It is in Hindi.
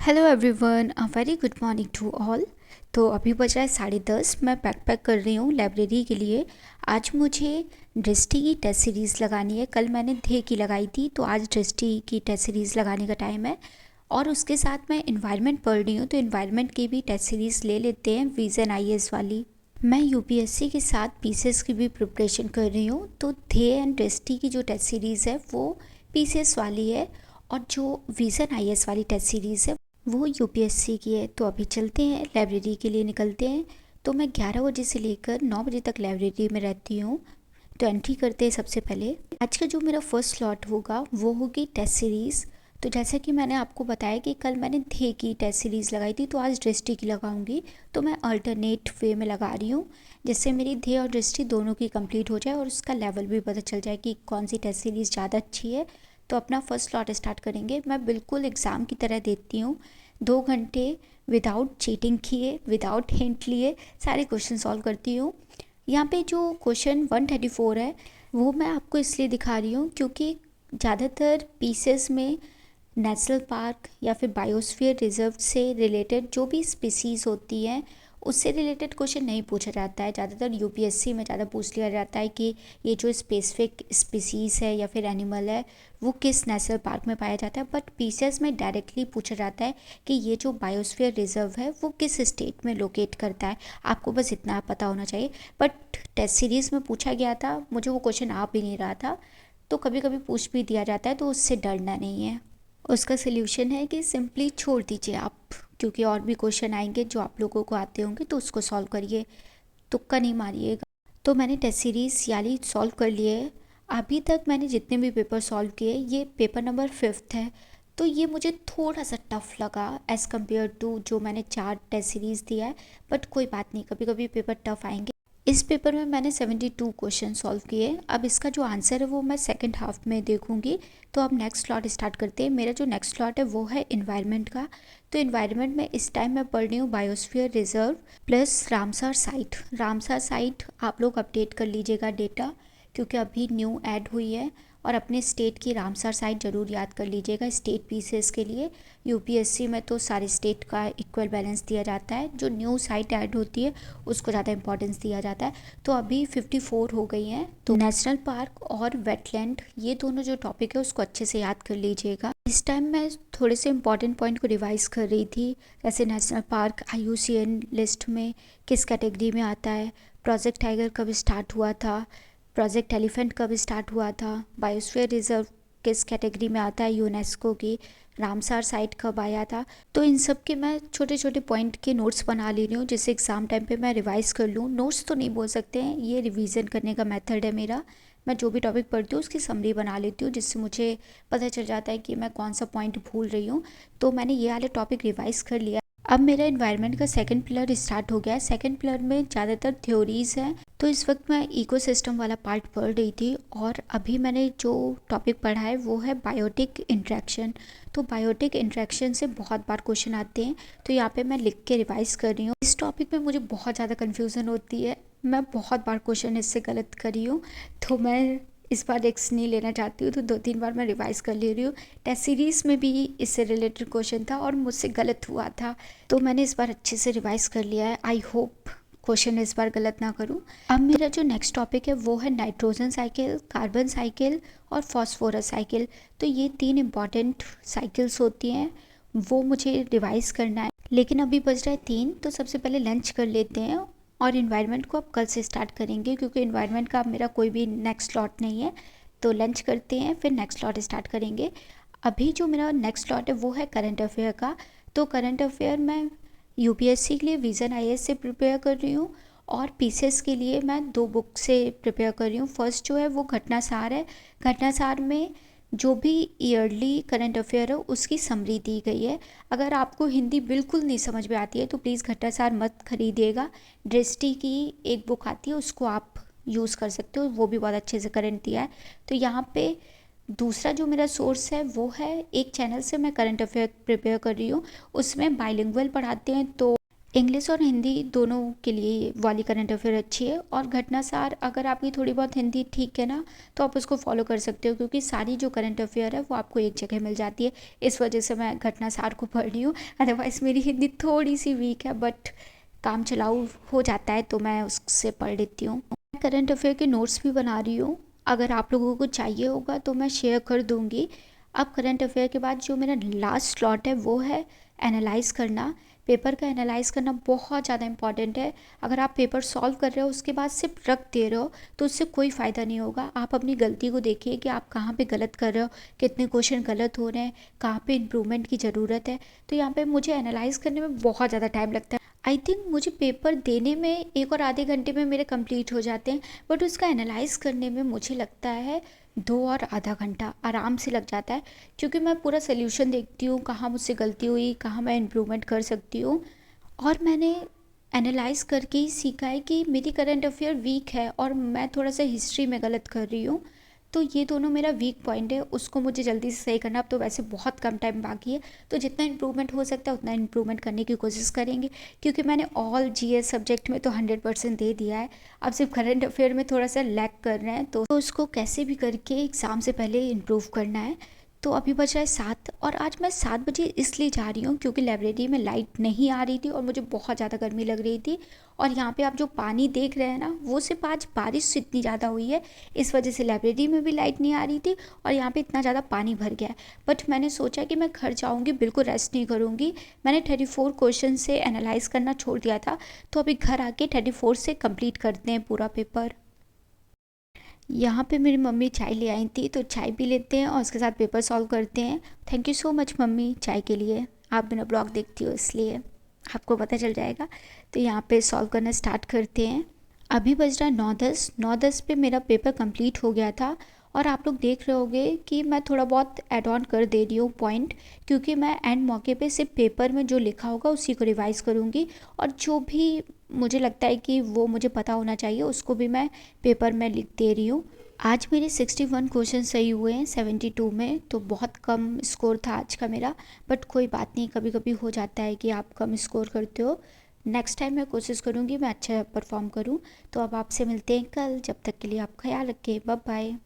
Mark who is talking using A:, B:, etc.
A: Hello everyone, a very good morning to all. तो अभी बज रहा है 10:30। मैं बैकपैक कर रही हूँ लाइब्रेरी के लिए। आज मुझे दृष्टि की टेस्ट सीरीज़ लगानी है। कल मैंने ध्येय की लगाई थी, तो आज दृष्टि की टेस्ट सीरीज़ लगाने का टाइम है। और उसके साथ मैं इन्वायरमेंट पढ़ रही हूँ, तो इन्वायरमेंट की भी टेस्ट सीरीज़ ले लेते हैं, विज़न आईएएस वाली। मैं यूपीएससी के साथ पीसीएस की भी प्रिपरेशन कर रही हूँ। तो ध्येय एंड दृष्टि की जो टेस्ट सीरीज़ है वो पीसीएस वाली है, और जो विज़न आईएएस वाली टेस्ट सीरीज़ है वो यूपीएससी की है। तो अभी चलते हैं, लाइब्रेरी के लिए निकलते हैं। तो मैं 11 बजे से लेकर 9 बजे तक लाइब्रेरी में रहती हूँ। तो एंट्री करते हैं। सबसे पहले आज का जो मेरा फर्स्ट स्लॉट होगा वो होगी टेस्ट सीरीज़। तो जैसा कि मैंने आपको बताया कि कल मैंने ध्येय की टेस्ट सीरीज़ लगाई थी, तो आज दृष्टि की लगाऊंगी। तो मैं अल्टरनेट वे में लगा रही हूँ, जिससे मेरी ध्येय और दृष्टि दोनों की कंप्लीट हो जाए और उसका लेवल भी पता चल जाए कि कौन सी टेस्ट सीरीज़ ज़्यादा अच्छी है। तो अपना फर्स्ट स्लॉट स्टार्ट करेंगे। मैं बिल्कुल एग्ज़ाम की तरह देती हूँ। 2 घंटे विदाउट चीटिंग किए, विदाउट हिंट लिए सारे क्वेश्चन सॉल्व करती हूँ। यहाँ पे जो क्वेश्चन 134 है वो मैं आपको इसलिए दिखा रही हूँ क्योंकि ज़्यादातर पीसेस में नेशनल पार्क या फिर बायोस्फीयर रिजर्व से रिलेटेड जो भी स्पीसीज़ होती हैं उससे रिलेटेड क्वेश्चन नहीं पूछा जाता है। ज़्यादातर यूपीएससी में ज़्यादा पूछ लिया जाता है कि ये जो स्पेसिफिक स्पीसीज़ है या फिर एनिमल है वो किस नेशनल पार्क में पाया जाता है। बट पीसीएस में डायरेक्टली पूछा जाता है कि ये जो बायोस्फीयर रिजर्व है वो किस स्टेट में लोकेट करता है। आपको बस इतना पता होना चाहिए। बट टेस्ट सीरीज़ में पूछा गया था, मुझे वो क्वेश्चन आ भी नहीं रहा था, तो कभी कभी पूछ भी दिया जाता है, तो उससे डरना नहीं है। उसका सल्यूशन है कि सिंपली छोड़ दीजिए आप, क्योंकि और भी क्वेश्चन आएंगे जो आप लोगों को आते होंगे, तो उसको सॉल्व करिए, तुक्का नहीं मारिएगा। तो मैंने टेस्ट सीरीज़ याली सॉल्व कर लिए है। अभी तक मैंने जितने भी पेपर सॉल्व किए, ये पेपर नंबर 5th है। तो ये मुझे थोड़ा सा टफ लगा एज़ कम्पेयर टू जो मैंने 4 टेस्ट सीरीज़ दिया है। बट कोई बात नहीं, कभी कभी पेपर टफ आएंगे। इस पेपर में मैंने 72 क्वेश्चन सॉल्व किए। अब इसका जो आंसर है वो मैं सेकंड हाफ में देखूंगी। तो अब नेक्स्ट स्लॉट स्टार्ट करते हैं। मेरा जो नेक्स्ट स्लॉट है वो है इन्वायरमेंट का। तो इन्वायरमेंट में इस टाइम मैं पढ़ रही हूँ biosphere reserve plus Ramsar site. Ramsar site आप लोग अपडेट कर लीजिएगा डेटा, क्योंकि अभी न्यू ऐड हुई है। और अपने स्टेट की रामसर साइट ज़रूर याद कर लीजिएगा स्टेट पीसेस के लिए। यूपीएससी में तो सारे स्टेट का इक्वल बैलेंस दिया जाता है, जो न्यू साइट ऐड होती है उसको ज़्यादा इंपॉर्टेंस दिया जाता है। तो अभी 54 हो गई हैं। तो नेशनल पार्क और वेटलैंड, ये दोनों जो टॉपिक है उसको अच्छे से याद कर लीजिएगा। इस टाइम मैं थोड़े से इंपॉर्टेंट पॉइंट को रिवाइज कर रही थी, जैसे नेशनल पार्क आईयूसीएन लिस्ट में किस कैटेगरी में आता है, प्रोजेक्ट टाइगर कब स्टार्ट हुआ था, प्रोजेक्ट एलिफेंट कब स्टार्ट हुआ था, बायोस्फीयर रिजर्व किस कैटेगरी में आता है यूनेस्को की, रामसार साइट कब आया था। तो इन सब के मैं छोटे छोटे पॉइंट के नोट्स बना ले रही हूँ, जिससे एग्ज़ाम टाइम पे मैं रिवाइज़ कर लूँ। नोट्स तो नहीं बोल सकते हैं, ये रिवीजन करने का मेथड है मेरा। मैं जो भी टॉपिक पढ़ती हूँ उसकी समरी बना लेती हूँ, जिससे मुझे पता चल जाता है कि मैं कौन सा पॉइंट भूल रही हूँ। तो मैंने ये वाले टॉपिक रिवाइज़ कर लिया। अब मेरा इन्वायरमेंट का सेकंड पिलर स्टार्ट हो गया है। सेकंड पिलर में ज़्यादातर थ्योरीज हैं। तो इस वक्त मैं इकोसिस्टम वाला पार्ट पढ़ रही थी, और अभी मैंने जो टॉपिक पढ़ा है वो है बायोटिक इंट्रैक्शन। तो बायोटिक इंट्रैक्शन से बहुत बार क्वेश्चन आते हैं, तो यहाँ पे मैं लिख के रिवाइज कर रही हूँ। इस टॉपिक में मुझे बहुत ज़्यादा कन्फ्यूज़न होती है, मैं बहुत बार क्वेश्चन इससे गलत करी हूँ। तो मैं इस बार रिस्क नहीं लेना चाहती हूँ, तो 2-3 बार मैं रिवाइज़ कर ले रही हूँ। टेस्ट सीरीज़ में भी इससे रिलेटेड क्वेश्चन था और मुझसे गलत हुआ था, तो मैंने इस बार अच्छे से रिवाइज़ कर लिया है। आई होप क्वेश्चन इस बार गलत ना करूँ। अब मेरा जो नेक्स्ट टॉपिक है वो है नाइट्रोजन साइकिल, कार्बन साइकिल और फॉस्फोरस साइकिल। तो ये 3 इम्पॉर्टेंट साइकिल्स होती हैं, वो मुझे रिवाइज़ करना है। लेकिन अभी बज रहा है 3, तो सबसे पहले लंच कर लेते हैं। और इन्वायरमेंट को अब कल से स्टार्ट करेंगे, क्योंकि इन्वायरमेंट का अब मेरा कोई भी नेक्स्ट स्लॉट नहीं है। तो लंच करते हैं, फिर नेक्स्ट स्लॉट स्टार्ट करेंगे। अभी जो मेरा नेक्स्ट स्लॉट है वो है करंट अफेयर का। तो करंट अफेयर मैं यूपीएससी के लिए विज़न आईएएस से प्रिपेयर कर रही हूँ, और पीसीएस के लिए मैं 2 बुक से प्रिपेयर कर रही हूँ। फर्स्ट जो है वो घटनासार है। घटनासार में जो भी ईयरली करंट अफेयर है उसकी समरी दी गई है। अगर आपको हिंदी बिल्कुल नहीं समझ में आती है तो प्लीज़ घटनासार मत खरीदिएगा। दृष्टि की एक बुक आती है, उसको आप यूज़ कर सकते हो, वो भी बहुत अच्छे से करंट दिया है। तो यहाँ पे दूसरा जो मेरा सोर्स है वो है एक चैनल से मैं करंट अफेयर प्रिपेयर कर रही हूँ, उसमें बाइलिंगुअल पढ़ाते हैं। तो इंग्लिश और हिंदी दोनों के लिए वाली करंट अफेयर अच्छी है। और घटनासार अगर आपकी थोड़ी बहुत हिंदी ठीक है ना, तो आप उसको फॉलो कर सकते हो, क्योंकि सारी जो करंट अफेयर है वो आपको एक जगह मिल जाती है। इस वजह से मैं घटनासार को पढ़ रही हूँ। अदरवाइज़ मेरी हिंदी थोड़ी सी वीक है, बट काम चलाऊ हो जाता है तो मैं उससे पढ़ लेती हूँ। मैं करंट अफेयर के नोट्स भी बना रही हूँ, अगर आप लोगों को चाहिए होगा तो मैं शेयर कर दूँगी। अब करंट अफेयर के बाद जो मेरा लास्ट स्लॉट है वो है एनालाइज़ करना। पेपर का एनालाइज़ करना बहुत ज़्यादा इंपॉर्टेंट है। अगर आप पेपर सॉल्व कर रहे हो उसके बाद सिर्फ रख दे रहे हो तो उससे कोई फ़ायदा नहीं होगा। आप अपनी गलती को देखिए कि आप कहाँ पे गलत कर रहे हो, कितने क्वेश्चन गलत हो रहे हैं, कहाँ पे इम्प्रूवमेंट की ज़रूरत है। तो यहाँ पे मुझे एनालाइज़ करने में बहुत ज़्यादा टाइम लगता है। आई थिंक मुझे पेपर देने में 1 और आधे घंटे में मेरे कंप्लीट हो जाते हैं, बट उसका एनालाइज़ करने में मुझे लगता है 2 और आधा घंटा आराम से लग जाता है, क्योंकि मैं पूरा सोल्यूशन देखती हूँ, कहाँ मुझसे गलती हुई, कहाँ मैं इम्प्रूवमेंट कर सकती हूँ। और मैंने एनालाइज़ करके ही सीखा है कि मेरी करंट अफेयर वीक है और मैं थोड़ा सा हिस्ट्री में गलत कर रही हूँ। तो ये दोनों मेरा वीक पॉइंट है, उसको मुझे जल्दी से सही करना। अब तो वैसे बहुत कम टाइम बाकी है, तो जितना इम्प्रूवमेंट हो सकता है उतना इम्प्रूवमेंट करने की कोशिश करेंगे, क्योंकि मैंने ऑल जीएस सब्जेक्ट में तो 100% दे दिया है। अब सिर्फ करंट अफेयर में थोड़ा सा लैग कर रहे हैं, तो उसको कैसे भी करके एग्ज़ाम से पहले इम्प्रूव करना है। तो अभी बज रहा है 7, और आज मैं 7 बजे इसलिए जा रही हूँ क्योंकि लाइब्रेरी में लाइट नहीं आ रही थी और मुझे बहुत ज़्यादा गर्मी लग रही थी। और यहाँ पे आप जो पानी देख रहे हैं ना, वो सिर्फ आज बारिश से इतनी ज़्यादा हुई है, इस वजह से लाइब्रेरी में भी लाइट नहीं आ रही थी और यहाँ पे इतना ज़्यादा पानी भर गया है। बट मैंने सोचा कि मैं घर जाऊँगी, बिल्कुल रेस्ट नहीं करूँगी। मैंने 34 क्वेश्चन से एनालाइज करना छोड़ दिया था, तो अभी घर आके 34 से कंप्लीट करते हैं पूरा पेपर। यहाँ पे मेरी मम्मी चाय ले आई थी, तो चाय पी लेते हैं और उसके साथ पेपर सॉल्व करते हैं। Thank you so much mummy चाय के लिए। आप मेरा ब्लॉग देखती हो इसलिए आपको पता चल जाएगा। तो यहाँ पे सॉल्व करना स्टार्ट करते हैं। अभी बज रहा है 9:10। 9:10 पे मेरा पेपर कंप्लीट हो गया था। और आप लोग देख रहे होगे कि मैं थोड़ा बहुत ऐड ऑन कर दे रही हूँ पॉइंट, क्योंकि मैं एंड मौके पे सिर्फ पेपर में जो लिखा होगा उसी को रिवाइज़ करूँगी, और जो भी मुझे लगता है कि वो मुझे पता होना चाहिए उसको भी मैं पेपर में लिख दे रही हूँ। आज मेरे 61 क्वेश्चन सही हुए हैं 72 में, तो बहुत कम स्कोर था आज का मेरा। बट कोई बात नहीं, कभी कभी हो जाता है कि आप कम स्कोर करते हो। नेक्स्ट टाइम मैं कोशिश करूँगी मैं अच्छा परफॉर्म करूँ। तो अब आपसे मिलते हैं कल, जब तक के लिए आप ख्याल रखें, बाय बाय।